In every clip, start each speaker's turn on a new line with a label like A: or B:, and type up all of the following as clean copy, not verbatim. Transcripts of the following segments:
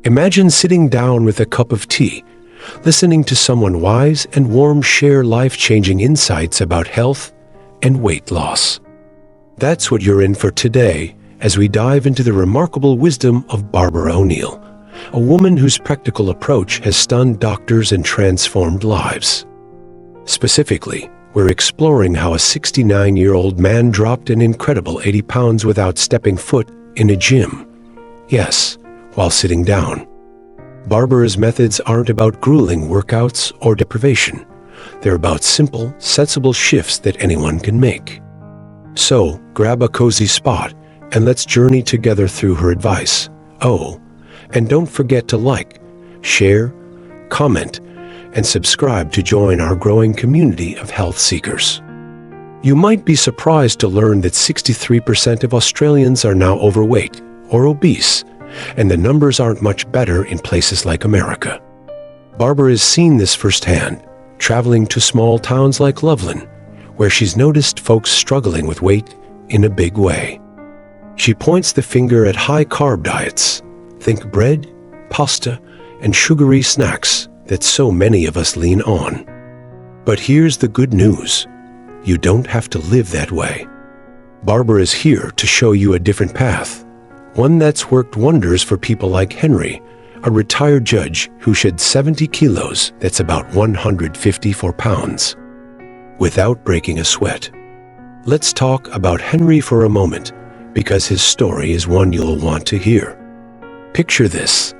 A: Imagine sitting down with a cup of tea, listening to someone wise and warm share life-changing insights about health and weight loss. That's what you're in for today as we dive into the remarkable wisdom of Barbara O'Neill, a woman whose practical approach has stunned doctors and transformed lives. Specifically, we're exploring how a 69-year-old man dropped an incredible 80 pounds without stepping foot in a gym. Yes, while sitting down. Barbara's methods aren't about grueling workouts or deprivation. They're about simple, sensible shifts that anyone can make. So, grab a cozy spot and let's journey together through her advice. Oh, and don't forget to like, share, comment, and subscribe to join our growing community of health seekers. You might be surprised to learn that 63% of Australians are now overweight or obese, and the numbers aren't much better in places like America. Barbara has seen this firsthand, traveling to small towns like Loveland, where she's noticed folks struggling with weight in a big way. She points the finger at high-carb diets. Think bread, pasta, and sugary snacks that so many of us lean on. But here's the good news. You don't have to live that way. Barbara is here to show you a different path, one that's worked wonders for people like Henry, a retired judge who shed 70 kilos, that's about 154 pounds, without breaking a sweat. Let's talk about Henry for a moment, because his story is one you'll want to hear. Picture this.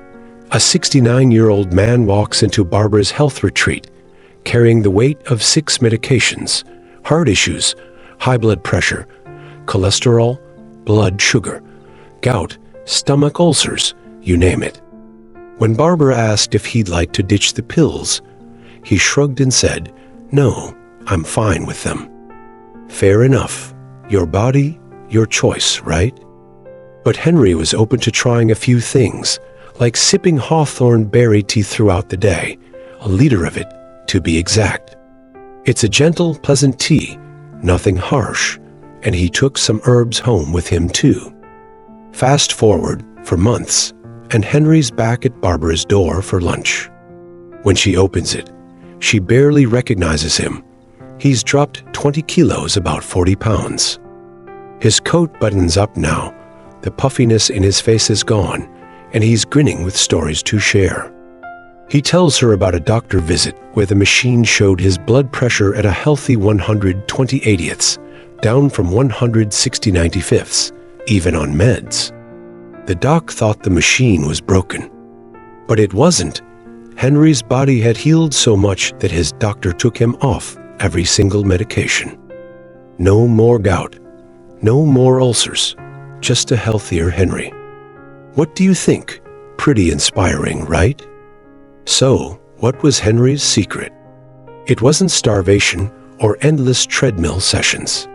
A: A 69-year-old man walks into Barbara's health retreat, carrying the weight of 6 medications: heart issues, high blood pressure, cholesterol, blood sugar, gout, stomach ulcers, you name it. When Barbara asked if he'd like to ditch the pills, he shrugged and said, "No, I'm fine with them." Fair enough. Your body, your choice, right? But Henry was open to trying a few things, like sipping hawthorn berry tea throughout the day, a liter of it, to be exact. It's a gentle, pleasant tea, nothing harsh, and he took some herbs home with him too. Fast forward for months, and Henry's back at Barbara's door for lunch. When she opens it, she barely recognizes him. He's dropped 20 kilos, about 40 pounds. His coat buttons up now, the puffiness in his face is gone, and he's grinning with stories to share. He tells her about a doctor visit where the machine showed his blood pressure at a healthy 120/80ths, down from 160/95ths, even on meds. The doc thought the machine was broken. But it wasn't. Henry's body had healed so much that his doctor took him off every single medication. No more gout, no more ulcers, just a healthier Henry. What do you think? Pretty inspiring, right? So, what was Henry's secret? It wasn't starvation or endless treadmill sessions.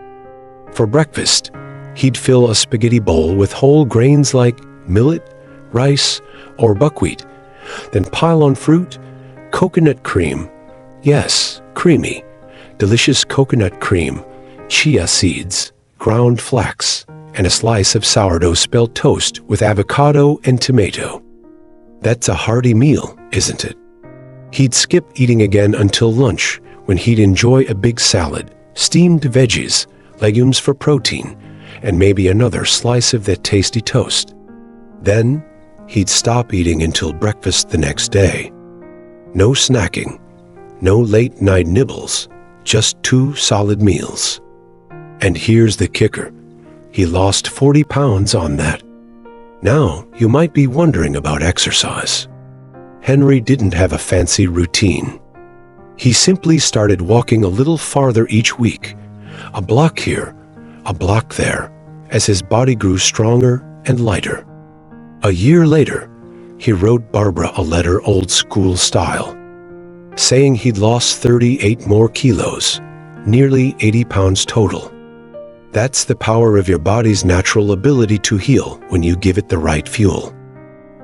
A: For breakfast, he'd fill a spaghetti bowl with whole grains like millet, rice, or buckwheat, then pile on fruit, coconut cream. Yes, creamy, delicious coconut cream, chia seeds, ground flax, and a slice of sourdough spelled toast with avocado and tomato. That's a hearty meal, isn't it? He'd skip eating again until lunch, when he'd enjoy a big salad, steamed veggies, legumes for protein, and maybe another slice of that tasty toast. Then, he'd stop eating until breakfast the next day. No snacking, no late-night nibbles, just 2 solid meals. And here's the kicker. He lost 40 pounds on that. Now, you might be wondering about exercise. Henry didn't have a fancy routine. He simply started walking a little farther each week, a block here, a block there, as his body grew stronger and lighter. A year later, he wrote Barbara a letter old school style, saying he'd lost 38 more kilos, nearly 80 pounds total. That's the power of your body's natural ability to heal when you give it the right fuel.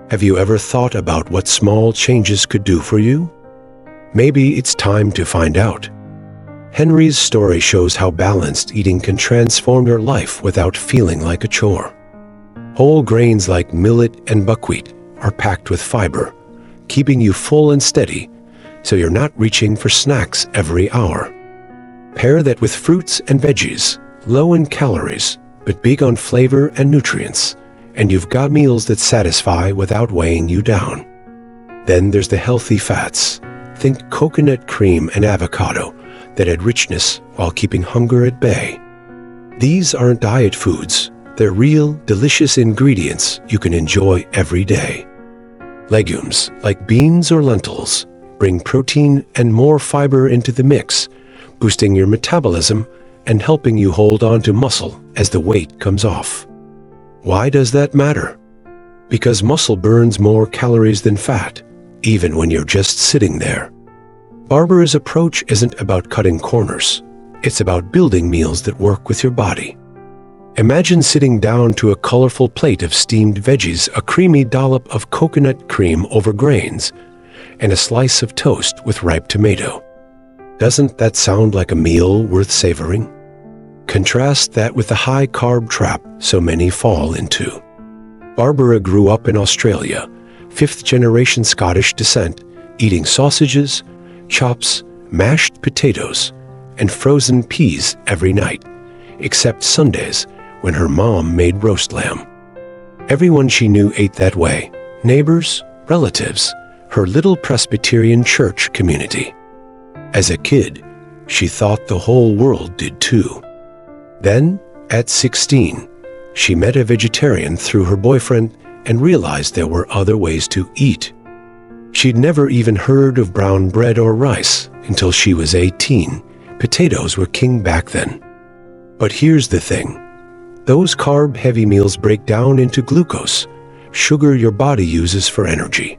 A: Have you ever thought about what small changes could do for you? Maybe it's time to find out. Henry's story shows how balanced eating can transform your life without feeling like a chore. Whole grains like millet and buckwheat, are packed with fiber, keeping you full and steady, so you're not reaching for snacks every hour. Pair that with fruits and veggies, low in calories, but big on flavor and nutrients, and you've got meals that satisfy without weighing you down. Then there's the healthy fats. Think coconut cream and avocado that add richness while keeping hunger at bay. These aren't diet foods. They're real, delicious ingredients you can enjoy every day. Legumes, like beans or lentils, bring protein and more fiber into the mix, boosting your metabolism and helping you hold on to muscle as the weight comes off. Why does that matter? Because muscle burns more calories than fat, even when you're just sitting there. Barbara's approach isn't about cutting corners. It's about building meals that work with your body. Imagine sitting down to a colorful plate of steamed veggies, a creamy dollop of coconut cream over grains, and a slice of toast with ripe tomato. Doesn't that sound like a meal worth savoring? Contrast that with the high-carb trap so many fall into. Barbara grew up in Australia, fifth-generation Scottish descent, eating sausages, chops, mashed potatoes, and frozen peas every night, except Sundays when her mom made roast lamb. Everyone she knew ate that way: neighbors, relatives, her little Presbyterian church community. As a kid, she thought the whole world did too. Then, at 16, she met a vegetarian through her boyfriend and realized there were other ways to eat. She'd never even heard of brown bread or rice until she was 18. Potatoes were king back then. But here's the thing. Those carb-heavy meals break down into glucose, sugar your body uses for energy.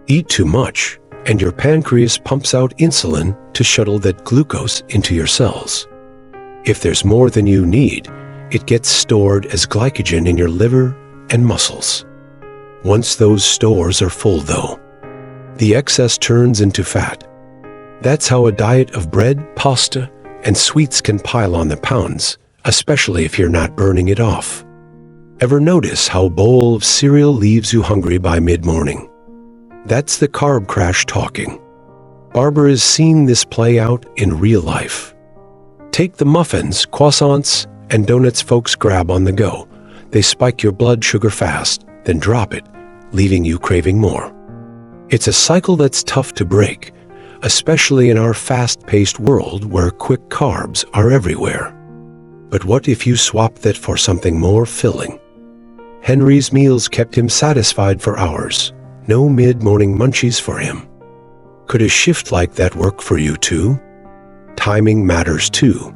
A: Eat too much, and your pancreas pumps out insulin to shuttle that glucose into your cells. If there's more than you need, it gets stored as glycogen in your liver and muscles. Once those stores are full, though, the excess turns into fat. That's how a diet of bread, pasta, and sweets can pile on the pounds, especially if you're not burning it off. Ever notice how a bowl of cereal leaves you hungry by mid-morning? That's the carb crash talking. Barbara has seen this play out in real life. Take the muffins, croissants, and donuts folks grab on the go. They spike your blood sugar fast, then drop it, leaving you craving more. It's a cycle that's tough to break, especially in our fast-paced world where quick carbs are everywhere. But what if you swap that for something more filling? Henry's meals kept him satisfied for hours. No mid-morning munchies for him. Could a shift like that work for you too? Timing matters too.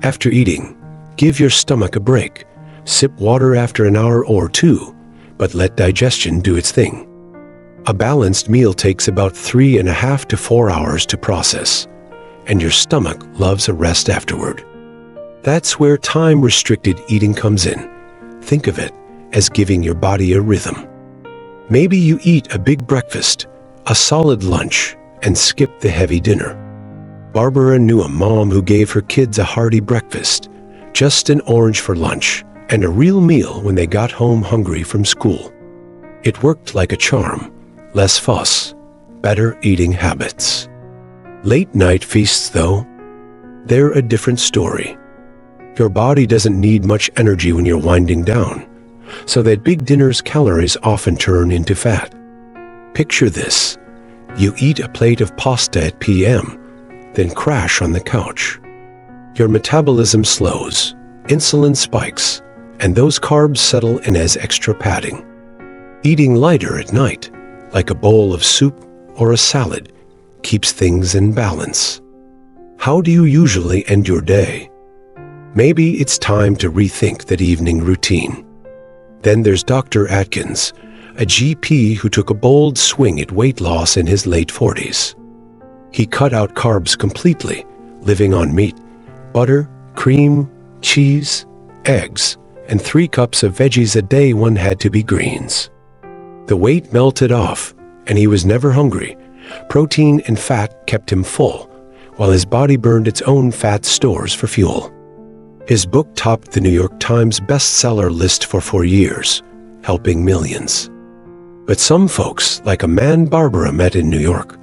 A: After eating, give your stomach a break. Sip water after an hour or two, but let digestion do its thing. A balanced meal takes about 3.5 to 4 hours to process, and your stomach loves a rest afterward. That's where time-restricted eating comes in. Think of it as giving your body a rhythm. Maybe you eat a big breakfast, a solid lunch, and skip the heavy dinner. Barbara knew a mom who gave her kids a hearty breakfast, just an orange for lunch, and a real meal when they got home hungry from school. It worked like a charm. Less fuss, better eating habits. Late-night feasts, though, they're a different story. Your body doesn't need much energy when you're winding down, so that big dinner's calories often turn into fat. Picture this. You eat a plate of pasta at p.m., then crash on the couch. Your metabolism slows, insulin spikes, and those carbs settle in as extra padding. Eating lighter at night, like a bowl of soup or a salad, keeps things in balance. How do you usually end your day? Maybe it's time to rethink that evening routine. Then there's Dr. Atkins, a GP who took a bold swing at weight loss in his late 40s. He cut out carbs completely, living on meat, butter, cream, cheese, eggs, and 3 cups of veggies a day. One had to be greens. The weight melted off, and he was never hungry. Protein and fat kept him full, while his body burned its own fat stores for fuel. His book topped the New York Times bestseller list for 4 years, helping millions. But some folks, like a man Barbara met in New York,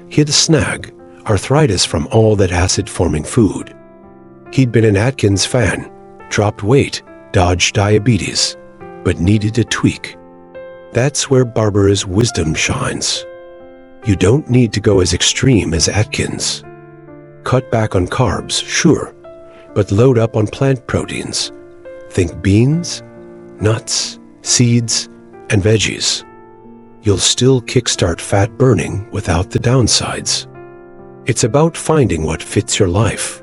A: hit a snag, arthritis from all that acid-forming food. He'd been an Atkins fan, dropped weight, dodged diabetes, but needed a tweak. That's where Barbara's wisdom shines. You don't need to go as extreme as Atkins. Cut back on carbs, sure, but load up on plant proteins. Think beans, nuts, seeds, and veggies. You'll still kickstart fat burning without the downsides. It's about finding what fits your life.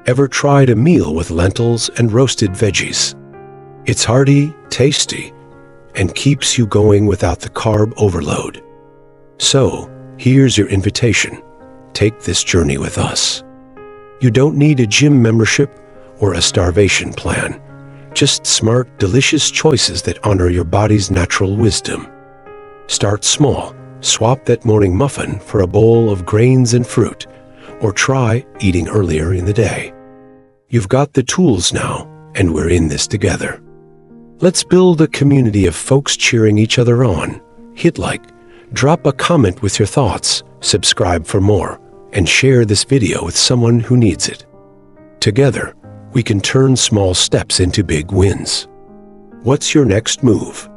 A: Ever tried a meal with lentils and roasted veggies? It's hearty, tasty, and keeps you going without the carb overload. So, here's your invitation. Take this journey with us. You don't need a gym membership or a starvation plan. Just smart, delicious choices that honor your body's natural wisdom. Start small. Swap that morning muffin for a bowl of grains and fruit, or try eating earlier in the day. You've got the tools now, and we're in this together. Let's build a community of folks cheering each other on. Hit like, drop a comment with your thoughts, subscribe for more, and share this video with someone who needs it. Together, we can turn small steps into big wins. What's your next move?